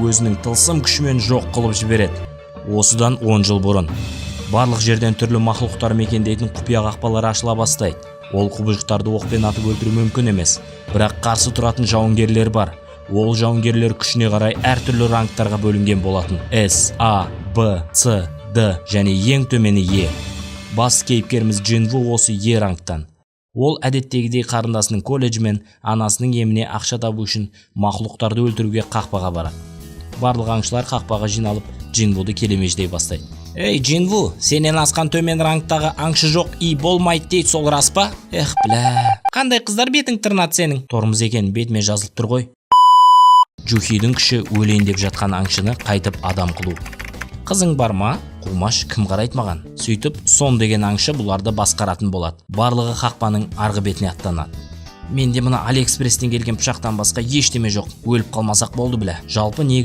өзінің тылсым күшімен жоқ қылып жібереді. Осыдан 10 жыл бұрын барлық жерден түрлі мақлұқтар мекендейтін құпия қақпалар ашыла бастайды. Ол құбыжықтарды оқпен атып өлтіру мүмкін емес, бірақ қарсы тұратын жауынгерлер бар. Ол жауынгерлер күшіне қарай әртүрлі рангтарға бөлінген болатын. С, А, Б, С, Д және ең төмені Е. Бас кейіпкеріміз Джинву осы Е рангтан. Ол әдеттегідей қарындасының колледжі мен анасының еміне ақша табу үшін мақлұқтарды өлтіруге қақпаға барады. Барлық аңшылар қақпаға жиналып, Джинвуды келемеждей бастайды. Ей, Джинву, сенен асқан төмен рангтағы аңшы жоқ и болмайды дейді, сол рас па? Эх, бля. Қандай қыздар бетің тырнады сенің? Тормыз екен, бетіме жазылып тұр ғой. Джухидің күші өлейін деп жатқан аңшыны қайтып адам қылу. Қызың бар ма? Қумаш, кім қарайды маған? Сөйтіп, Сон деген аңшы бұларды басқаратын болады. Барлығы қақпаның арғы бетіне аттанады. Менде мына Алиэкспресстен келген пышақтан басқа ештеме жоқ. Өліп қалмасақ болды біле. Жалпы